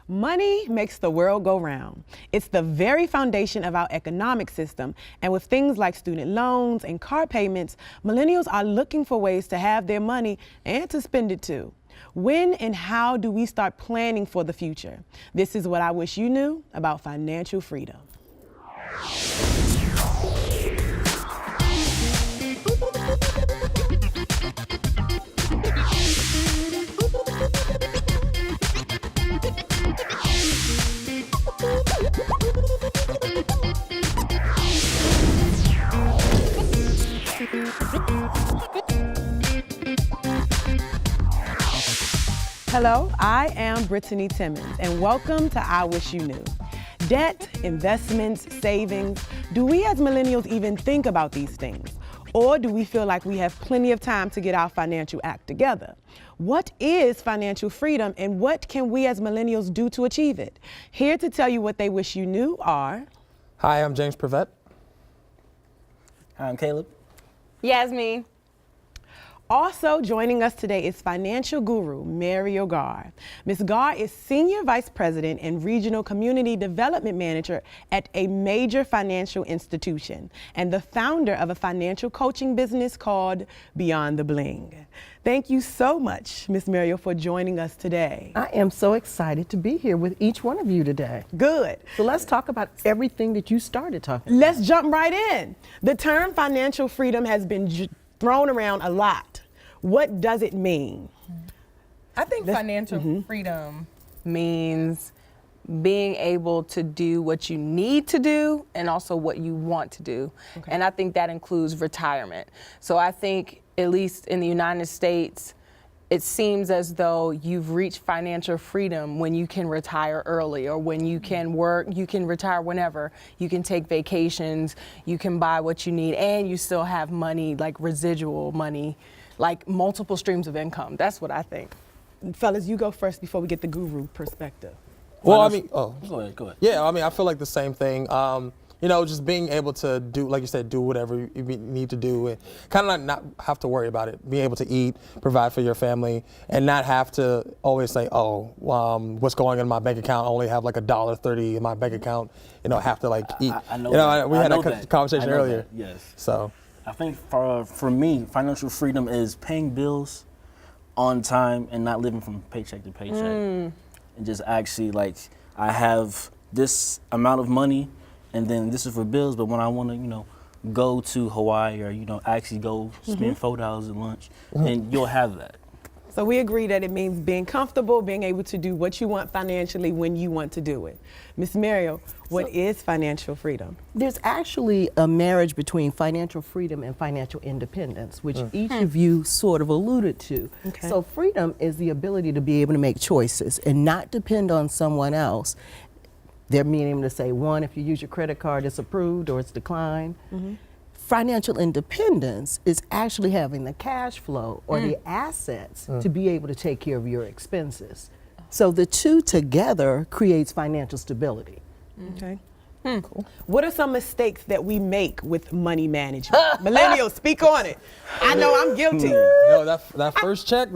Money makes the world go round. It's the very foundation of our economic system, and with things like student loans and car payments, millennials are looking for ways to have their money and to spend it too. When and how do we start planning for the future? This is what I wish you knew about financial freedom. Hello, I am Brittany Timmons, and welcome to I Wish You Knew. Debt, investments, savings, do we as millennials even think about these things? Or do we feel like we have plenty of time to get our financial act together? What is financial freedom, and what can we as millennials do to achieve it? Here to tell you what they wish you knew are... Hi, I'm James Prevet. Hi, I'm Caleb. Yasmin. Also joining us today is financial guru Mario Gar. Ms. Gar is Senior Vice President and Regional Community Development Manager at a major financial institution and the founder of a financial coaching business called Beyond the Bling. Thank you so much, Ms. Mario, for joining us today. I am so excited to be here with each one of you today. Good. So let's talk about everything that you started talking about. Let's jump right in. The term financial freedom has been thrown around a lot. What does it mean? I think financial freedom means being able to do what you need to do and also what you want to do. Okay. And I think that includes retirement. So I think, at least in the United States, it seems as though you've reached financial freedom when you can retire early, or when you can work, you can retire whenever. You can take vacations, you can buy what you need, and you still have money, like residual money, like multiple streams of income. That's what I think. Fellas, you go first before we get the guru perspective. Well, I mean, Go ahead. Yeah, I mean, I feel like the same thing. You know, just being able to do, like you said, do whatever you need to do, and kind of not have to worry about it. Being able to eat, provide for your family, and not have to always say, oh, what's going on in my bank account? I only have like $1.30 in my bank account. You know, I have to like eat. I know you know, that. we had that conversation earlier. That, yes. So. I think for me, financial freedom is paying bills on time and not living from paycheck to paycheck. And just actually, like, I have this amount of money, and then this is for bills, but when I want to, you know, go to Hawaii or, you know, actually go spend $4 at lunch, and you'll have that. So we agree that it means being comfortable, being able to do what you want financially when you want to do it. Ms. Mario, what is financial freedom? There's actually a marriage between financial freedom and financial independence, which each of you sort of alluded to. Okay. So freedom is the ability to be able to make choices and not depend on someone else. They're meaning to say, one, if you use your credit card, it's approved or it's declined. Financial independence is actually having the cash flow or the assets to be able to take care of your expenses. So the two together creates financial stability. Okay. Cool. What are some mistakes that we make with money management? Millennials, speak on it. I know I'm guilty. You know, that first check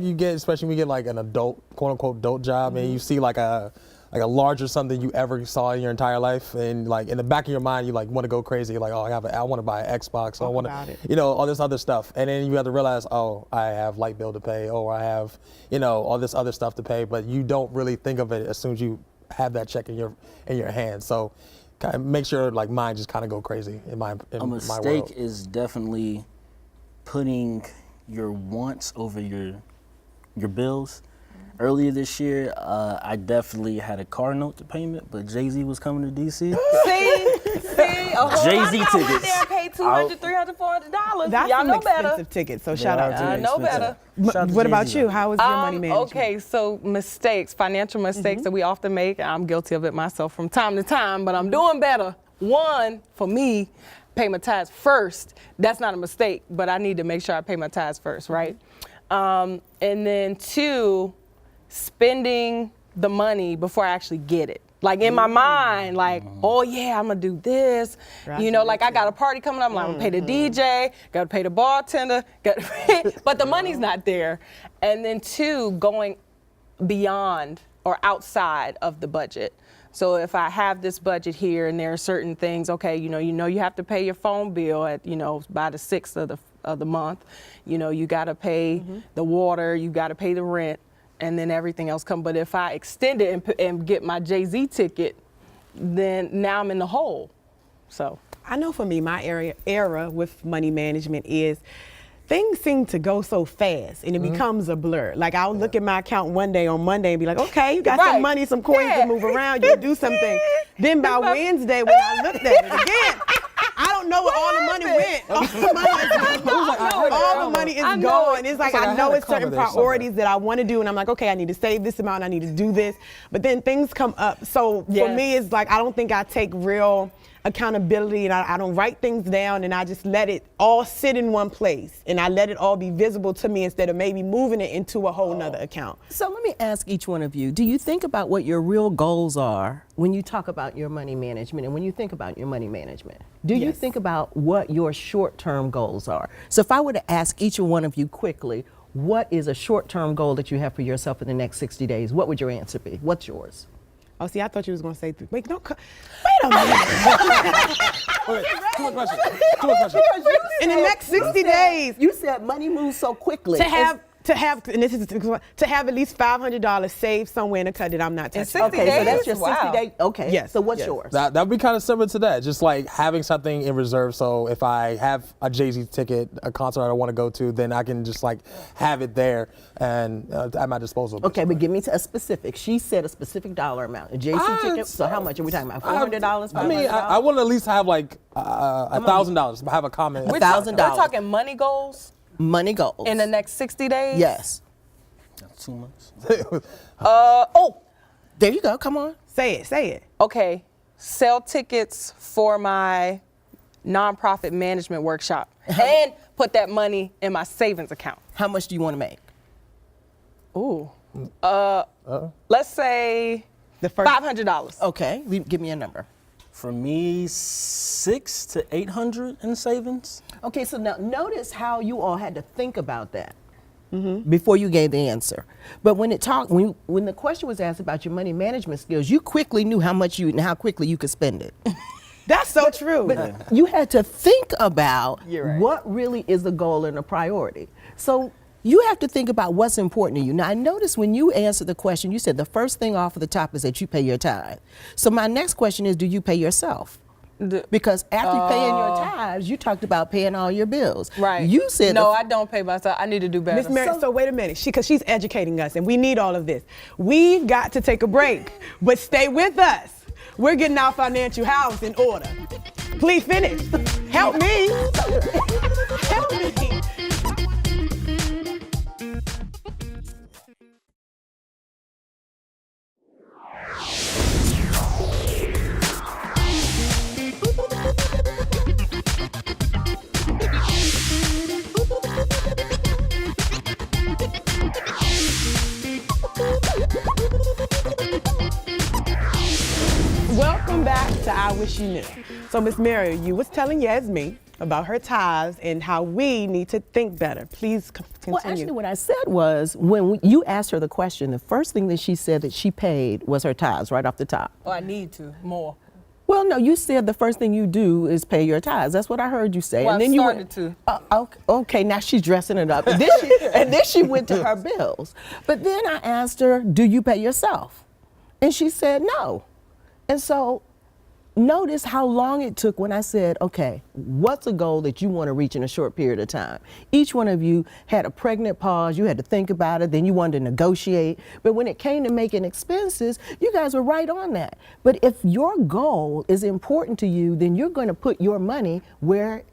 you get, especially when you get like an adult, quote unquote, adult job, and you see like a larger sum than you ever saw in your entire life, and like in the back of your mind you like want to go crazy, like, oh, I want to buy an Xbox, I want to, you know, all this other stuff, and then you have to realize, oh, I have light bill to pay, or I have, you know, all this other stuff to pay, but you don't really think of it as soon as you have that check in your hand. So kind of make sure like mine just kind of go crazy in my A mistake is definitely putting your wants over your bills. Earlier this year, I definitely had a car note to payment, but Jay-Z was coming to D.C. See, a whole Jay-Z lot of y'all tickets. there paid $200, $300, $400. That's Y'all some know expensive better. tickets, so shout out to I you. know better. What about you? How is your money management? Okay, so mistakes, financial mistakes that we often make. I'm guilty of it myself from time to time, but I'm doing better. One, for me, pay my tithes first. That's not a mistake, but I need to make sure I pay my tithes first, right? And then two, spending the money before I actually get it. Like in my mind, like, oh yeah, I'm gonna do this. You know, like I got a party coming up, I'm like, I'm gonna pay the DJ, gotta pay the bartender, but the money's not there. And then two, going beyond or outside of the budget. So if I have this budget here and there are certain things, okay, you have to pay your phone bill at, by the 6th of the month. You got to pay the water, you got to pay the rent, and then everything else comes. But if I extend it and get my Jay-Z ticket, then now I'm in the hole. So I know for me, my era with money management is things seem to go so fast and it becomes a blur. Like I'll look at my account one day on Monday and be like, okay, you got some money, some coins to move around, you do something. Then by Wednesday when I looked at it again, I don't know where all the money went. All the money is gone. It's like I know it's certain priorities that I want to do, and I'm like, okay, I need to save this amount, I need to do this. But then things come up. So for me, it's like I don't think I take real accountability, and I don't write things down, and I just let it all sit in one place, and I let it all be visible to me instead of maybe moving it into a whole nother account. So let me ask each one of you, do you think about what your real goals are when you talk about your money management and when you think about your money management? Do you think about what your short-term goals are? So if I were to ask each one of you quickly, what is a short-term goal that you have for yourself in the next 60 days? What would your answer be? What's yours? Oh, see, I thought you was going to say, wait, no, wait a minute. Okay, two more questions. In the next 60 days. You said money moves so quickly. To have at least $500 saved somewhere in a cut that I'm not touching. 60 Okay, days? so that's your 60 Wow. day. Okay, Yes, so what's yes. yours? That would be kind of similar to that. Just like having something in reserve. So if I have a Jay-Z ticket, a concert I want to go to, then I can just like have it there and at my disposal. Okay, but give me a specific. She said a specific dollar amount. A JC ticket. So how much are we talking about? $400, $500? I mean, I want to at least have like $1,000. Have a comment. $1,000. We're talking money goals Money goals. in the next 60 days? Yes. 2 months. There you go. Come on. Say it. Okay, sell tickets for my nonprofit management workshop and put that money in my savings account. How much do you want to make? Ooh. Let's say The first $500. Okay, give me a number. For me, 600 to 800 in savings. Okay, so now notice how you all had to think about that before you gave the answer. But when the question was asked about your money management skills, you quickly knew how much and how quickly you could spend it. That's so true. But you had to think about You're right. what really is the goal and the priority. So you have to think about what's important to you. Now, I noticed when you answered the question, you said the first thing off of the top is that you pay your tithe. So my next question is, do you pay yourself? Because after paying your tithes, you talked about paying all your bills. Right. You said no, I don't pay myself. I need to do better. Miss Mary, so wait a minute, because she's educating us and we need all of this. We've got to take a break, but stay with us. We're getting our financial house in order. Please finish. Help me. Help me. Welcome back to I Wish You Knew. So Miss Mary, you was telling Yasmin about her tithes and how we need to think better. Please continue. Well, actually, what I said was when you asked her the question, the first thing that she said that she paid was her tithes right off the top. Oh, I need to more. Well, no, you said the first thing you do is pay your tithes. That's what I heard you say. Well, and then I you started went, to. Okay, now she's dressing it up. And then she went to her bills. But then I asked her, do you pay yourself? And she said no. And so notice how long it took when I said, okay, what's a goal that you want to reach in a short period of time? Each one of you had a pregnant pause. You had to think about it. Then you wanted to negotiate. But when it came to making expenses, you guys were right on that. But if your goal is important to you, then you're going to put your money where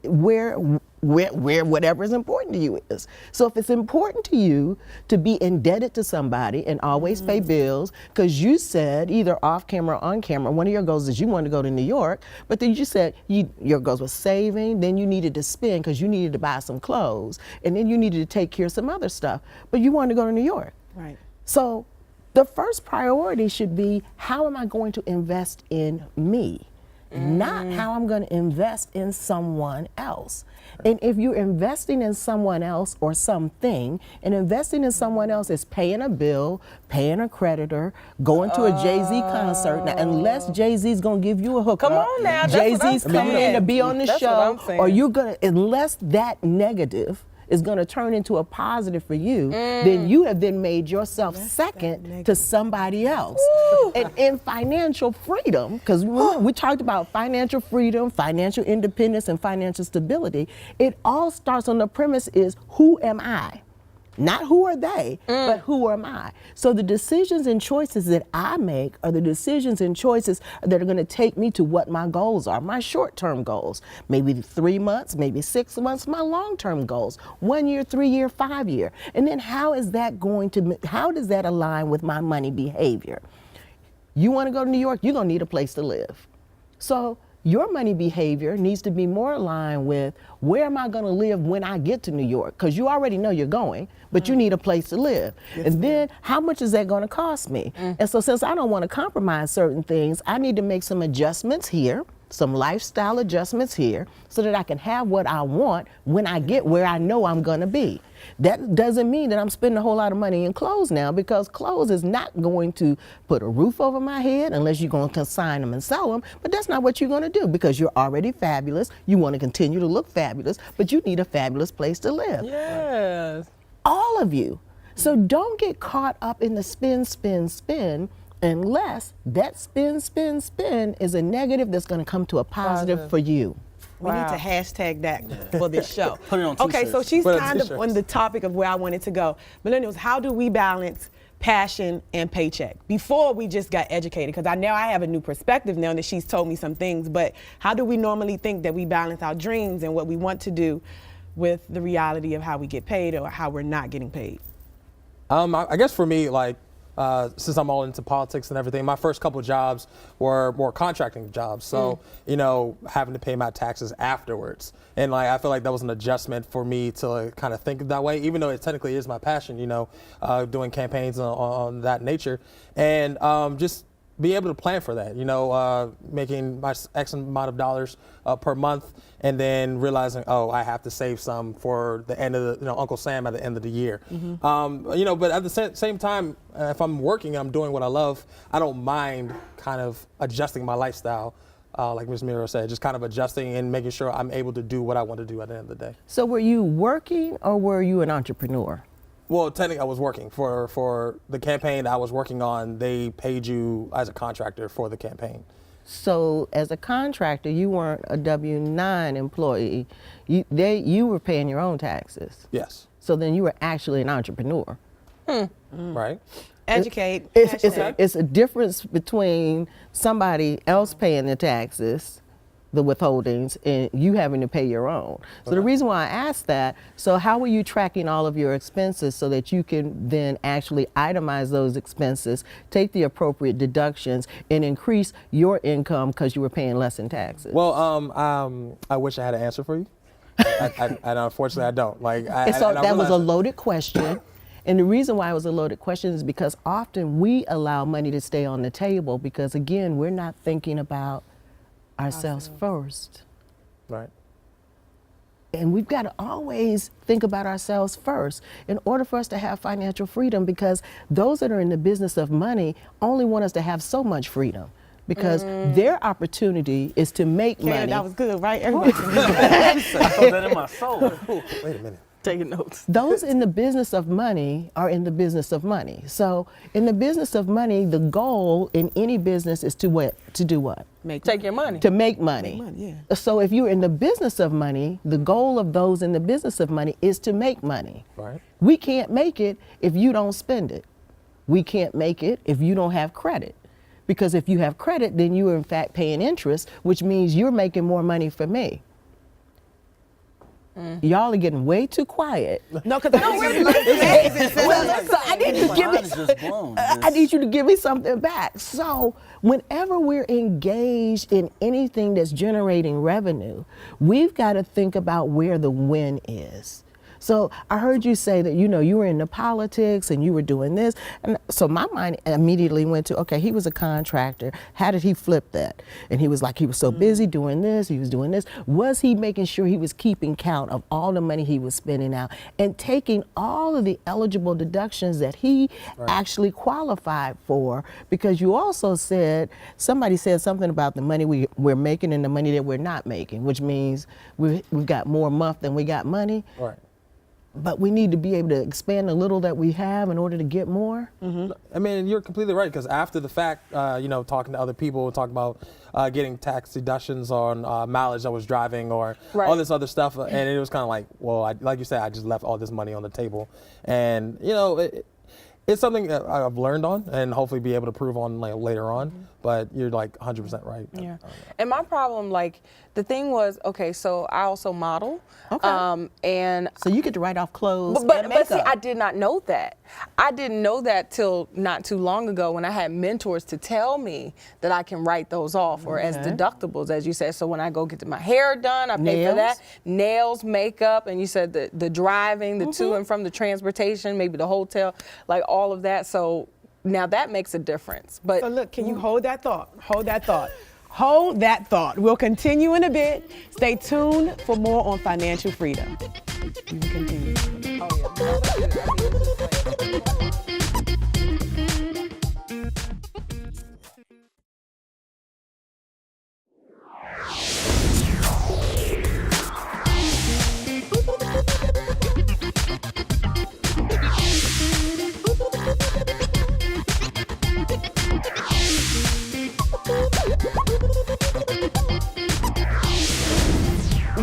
whatever is important to you is. So if it's important to you to be indebted to somebody and always pay bills, because you said either off camera or on camera, one of your goals is you wanted to go to New York, but then you said your goals was saving, then you needed to spend because you needed to buy some clothes, and then you needed to take care of some other stuff, but you wanted to go to New York. Right. So the first priority should be, how am I going to invest in me? not how I'm going to invest in someone else. And if you're investing in someone else or something, and investing in someone else is paying a bill, paying a creditor, going to a Jay-Z concert. Now, unless Jay-Z's going to give you a hookup, Come on now, that's what Jay-Z's I'm coming in saying. to be on the That's what I'm show, saying. or you're going to, unless that negative is going to turn into a positive for you, then you have then made yourself second to somebody else. And in financial freedom, because we talked about financial freedom, financial independence, and financial stability, it all starts on the premise is, who am I? Not who are they, but who am I? So the decisions and choices that I make are the decisions and choices that are going to take me to what my goals are, my short-term goals, maybe 3 months, maybe 6 months, my long-term goals, 1 year, 3 year, 5 year. And then how does that align with my money behavior? You want to go to New York, you're going to need a place to live. So your money behavior needs to be more aligned with, where am I going to live when I get to New York? Because you already know you're going, but you need a place to live. And then how much is that going to cost me? And so since I don't want to compromise certain things, I need to make some adjustments here, some lifestyle adjustments here, so that I can have what I want when I get where I know I'm going to be. That doesn't mean that I'm spending a whole lot of money in clothes now, because clothes is not going to put a roof over my head unless you're going to consign them and sell them. But that's not what you're going to do, because you're already fabulous. You want to continue to look fabulous, but you need a fabulous place to live. Yes. All of you. So don't get caught up in the spin, spin, spin, unless that spin, spin, spin is a negative that's going to come to a positive for you. We need to hashtag that for this show. Put it on Okay, so t-shirts. she's Put it on kind of t-shirts. on the topic of where I wanted to go. Millennials, how do we balance passion and paycheck? Before we just got educated, because I have a new perspective now that she's told me some things, but how do we normally think that we balance our dreams and what we want to do with the reality of how we get paid or how we're not getting paid? I guess for me, like, since I'm all into politics and everything, my first couple jobs were more contracting jobs. So, you know, having to pay my taxes afterwards. And like, I feel like that was an adjustment for me to like, kind of think of that way, even though it technically is my passion, you know, doing campaigns on that nature. And just be able to plan for that, you know, making my X amount of dollars per month, and then realizing, oh, I have to save some for the end of the, you know, Uncle Sam at the end of the year. You know, but at the same time, if I'm working, I'm doing what I love, I don't mind kind of adjusting my lifestyle, like Ms. Miro said, just kind of adjusting and making sure I'm able to do what I want to do at the end of the day. So were you working or were you an entrepreneur? Well, technically, I was working for the campaign I was working on. They paid you as a contractor for the campaign. So as a contractor, you weren't a W-9 employee. You were paying your own taxes. Yes. So then you were actually an entrepreneur. Right. Educate. It's a difference between somebody else paying the taxes, the withholdings, and you having to pay your own. So the reason why I asked that, so how are you tracking all of your expenses so that you can then actually itemize those expenses, take the appropriate deductions, and increase your income because you were paying less in taxes? Well, I wish I had an answer for you. I unfortunately, I don't. Like, And so that was a loaded question. And the reason why it was a loaded question is because often we allow money to stay on the table because, again, we're not thinking about ourselves first. Right. And we've got to always think about ourselves first in order for us to have financial freedom, because those that are in the business of money only want us to have so much freedom, because their opportunity is to make money. That was good, right? Everybody. I felt that in my soul. Wait a minute. Taking notes. Those in the business of money are in the business of money. So in the business of money, the goal in any business is to what? To do what? Take your money. To make money. Make money, yeah. So if you're in the business of money, the goal of those in the business of money is to make money. Right. We can't make it if you don't spend it. We can't make it if you don't have credit. Because if you have credit, then you are in fact paying interest, which means you're making more money for me. Y'all are getting way too quiet. No, because I need you to give Mine is just blown. I need you to give me something back. So whenever we're engaged in anything that's generating revenue, we've got to think about where the win is. So I heard you say that, you were into politics and you were doing this. And so my mind immediately went to, okay, he was a contractor. How did he flip that? And he was like, he was so busy doing this, he was doing this. Was he making sure he was keeping count of all the money he was spending out and taking all of the eligible deductions that he actually qualified for? Because you also said, somebody said something about the money we're making and the money that we're not making, which means we've got more month than we got money. Right. But we need to be able to expand the little that we have in order to get more. I mean, you're completely right, because after the fact, talking to other people, talking about getting tax deductions on mileage I was driving or all this other stuff, and it was kind of like, well, like you said, I just left all this money on the table. And, it's something that I've learned on and hopefully be able to prove on later on, but you're like 100% right. Yeah. And my problem, the thing was, okay, so I also model. Okay. And so you get to write off clothes but and makeup. see, I did not know that. I didn't know that till not too long ago when I had mentors to tell me that I can write those off or as deductibles, as you said. So when I go get my hair done, I pay for that. Nails, makeup, and you said the driving, the to and from the transportation, maybe the hotel, all of that. So now that makes a difference. But So look, can you hold that thought? Hold that thought. Hold that thought. We'll continue in a bit. Stay tuned for more on financial freedom. You can continue. oh yeah, no, that's good. I mean, it's just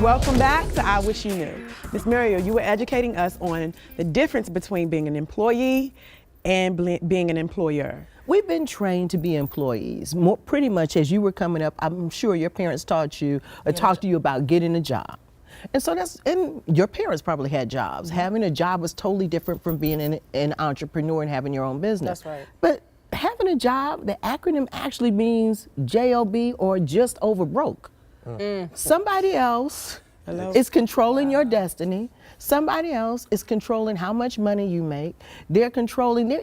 Welcome back to I Wish You Knew. Ms. Muriel, you were educating us on the difference between being an employee and being an employer. We've been trained to be employees. Pretty much as you were coming up, I'm sure your parents taught you or talked to you about getting a job. And so and your parents probably had jobs. Having a job was totally different from being an entrepreneur and having your own business. That's right. But having a job, the acronym actually means JOB or just over broke. Somebody else is controlling your destiny. Somebody else is controlling how much money you make. They're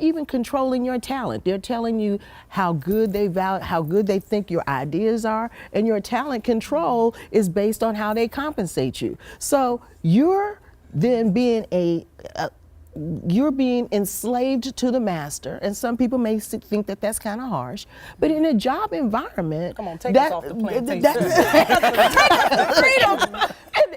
even controlling your talent. They're telling you how good they think your ideas are, and your talent control is based on how they compensate you. So you're then being you're being enslaved to the master, and some people may think that that's kind of harsh, but in a job environment, come on, take us off the plantation. Freedom.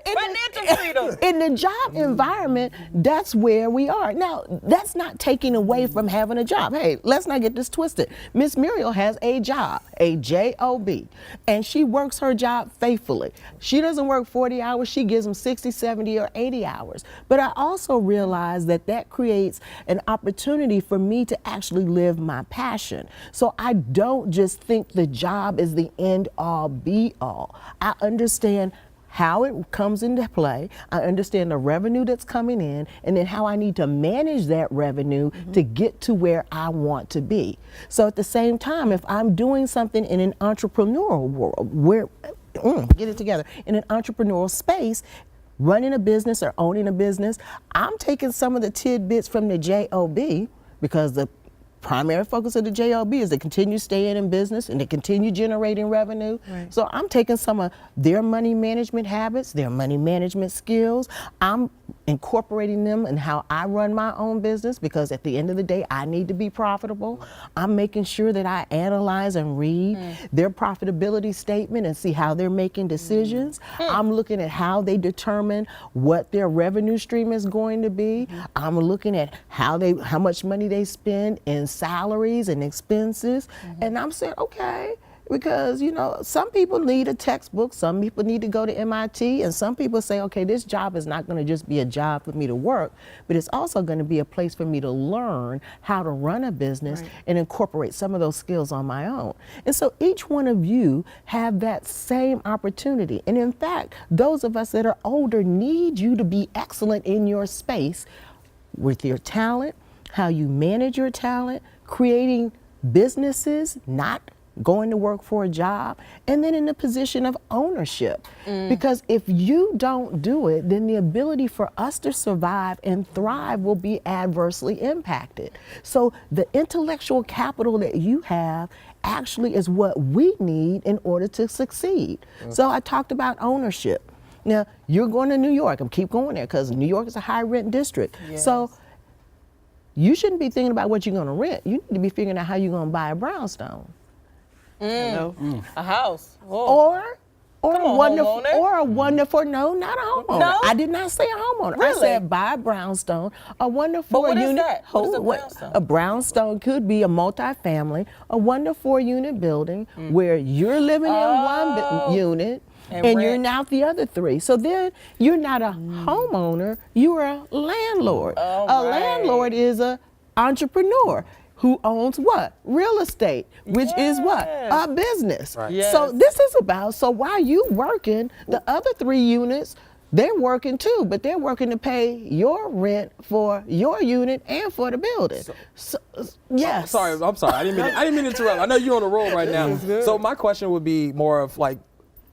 Financial freedom. In the job environment, that's where we are. Now, that's not taking away from having a job. Hey, let's not get this twisted. Miss Muriel has a job, a JOB, and she works her job faithfully. She doesn't work 40 hours, she gives them 60, 70, or 80 hours. But I also realize that creates an opportunity for me to actually live my passion. So I don't just think the job is the end all be all. I understand how it comes into play. I understand the revenue that's coming in, and then how I need to manage that revenue to get to where I want to be. So at the same time, if I'm doing something in an entrepreneurial world, get it together, in an entrepreneurial space, running a business or owning a business, I'm taking some of the tidbits from the JOB, because the primary focus of the JOB is to continue staying in business and to continue generating revenue. Right. So I'm taking some of their money management habits, their money management skills. I'm incorporating them in how I run my own business, because at the end of the day, I need to be profitable. I'm making sure that I analyze and read their profitability statement and see how they're making decisions. I'm looking at how they determine what their revenue stream is going to be. I'm looking at how much money they spend in salaries and expenses. And I'm saying, okay, because, some people need a textbook, some people need to go to MIT, and some people say, okay, this job is not going to just be a job for me to work, but it's also going to be a place for me to learn how to run a business and incorporate some of those skills on my own. And so each one of you have that same opportunity. And in fact, those of us that are older need you to be excellent in your space with your talent, how you manage your talent, creating businesses, not going to work for a job, and then in the position of ownership. Because if you don't do it, then the ability for us to survive and thrive will be adversely impacted. So the intellectual capital that you have actually is what we need in order to succeed. So I talked about ownership. Now, you're going to New York. I'm keep going there because New York is a high rent district. Yes. So you shouldn't be thinking about what you're going to rent. You need to be figuring out how you're going to buy a brownstone. Hello? A house. Whoa. Or Come a on, wonderful, homeowner. or a wonderful, no, not a homeowner. No? I did not say a homeowner. I Really? said buy a brownstone, a wonderful But what is unit. that? What is a brownstone? A brownstone could be a multifamily, a 1 to 4 unit building where you're living in one unit and you're rent. out the other 3. So then you're not a homeowner, you're a landlord. Oh, a right. landlord is a entrepreneur who owns what? Real estate, which is what? Yes. A business. Right. Yes. So this is about, so while you working, the other 3 units, they're working too, but they're working to pay your rent for your unit and for the building. So yes. I'm sorry. I didn't mean to interrupt. I know you're on a roll right now. So my question would be more of like,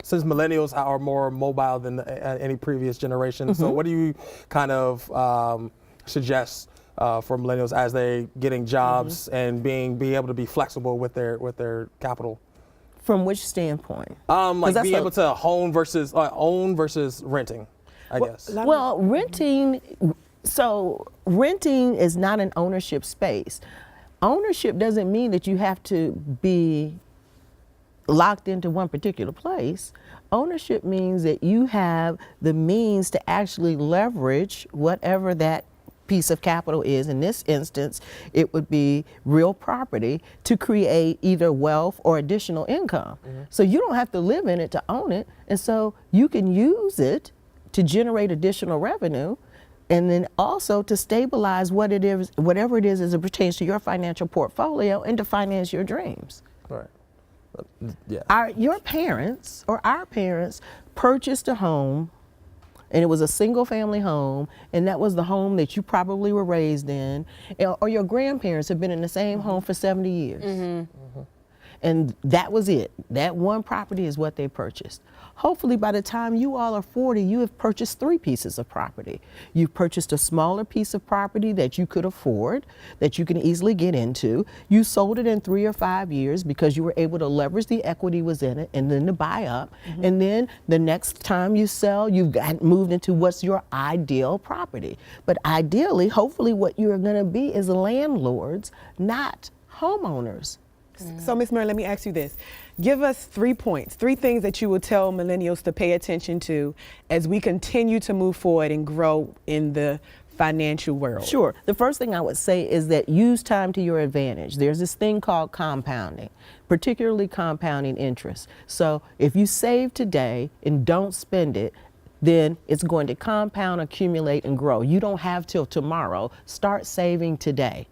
since millennials are more mobile than any previous generation, so what do you kind of suggest for millennials as they getting jobs and being able to be flexible with their capital? From which standpoint? Like that's being a- able to own versus renting, I guess. Well, renting is not an ownership space. Ownership doesn't mean that you have to be locked into one particular place. Ownership means that you have the means to actually leverage whatever that piece of capital is. In this instance, it would be real property to create either wealth or additional income. So you don't have to live in it to own it. And so you can use it to generate additional revenue and then also to stabilize what it is, whatever it is as it pertains to your financial portfolio and to finance your dreams. Right. Yeah. Your parents or our parents purchased a home, and it was a single family home, and that was the home that you probably were raised in, or your grandparents have been in the same home for 70 years. And that was it. That one property is what they purchased. Hopefully by the time you all are 40, you have purchased 3 pieces of property. You've purchased a smaller piece of property that you could afford, that you can easily get into. You sold it in 3 or 5 years because you were able to leverage the equity was in it and then to buy up. And then the next time you sell, you've got moved into what's your ideal property. But ideally, hopefully what you're gonna be is landlords, not homeowners. So, Ms. Murray, let me ask you this. Give us 3 points, 3 things that you would tell millennials to pay attention to as we continue to move forward and grow in the financial world. Sure. The first thing I would say is that use time to your advantage. There's this thing called compounding, particularly compounding interest. So if you save today and don't spend it, then it's going to compound, accumulate, and grow. You don't have till tomorrow. Start saving today.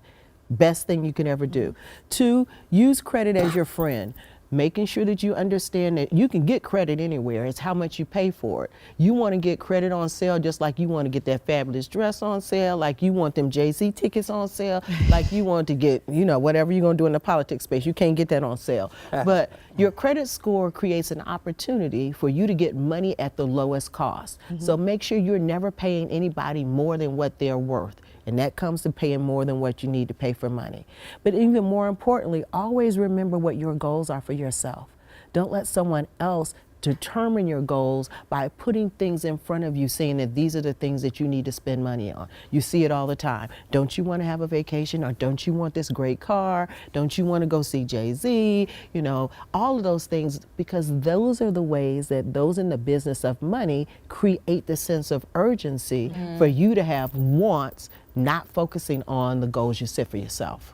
Best thing you can ever do. 2, use credit as your friend. Making sure that you understand that you can get credit anywhere. It's how much you pay for it. You want to get credit on sale just like you want to get that fabulous dress on sale, like you want them Jay-Z tickets on sale, like you want to get, whatever you're going to do in the politics space. You can't get that on sale. But your credit score creates an opportunity for you to get money at the lowest cost. So make sure you're never paying anybody more than what they're worth. And that comes to paying more than what you need to pay for money. But even more importantly, always remember what your goals are for yourself. Don't let someone else determine your goals by putting things in front of you saying that these are the things that you need to spend money on. You see it all the time. Don't you want to have a vacation, or don't you want this great car? Don't you want to go see Jay-Z? All of those things, because those are the ways that those in the business of money create the sense of urgency for you to have wants, not focusing on the goals you set for yourself.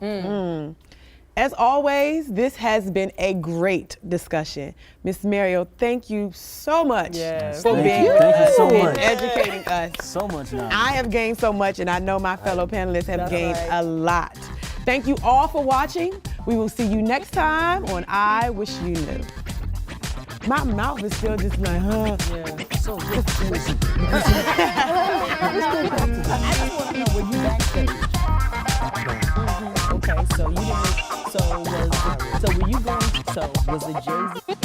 As always, this has been a great discussion. Ms. Mariel, thank you so much for being with Thank you us so and much. educating us. So much now. I have gained so much, and I know my fellow panelists have gained a lot. Thank you all for watching. We will see you next time on I Wish You Knew. My mouth is still just like, huh? So good. I just want to know, were you backstage? Okay, so you didn't. So were you going So was it Jay-Z?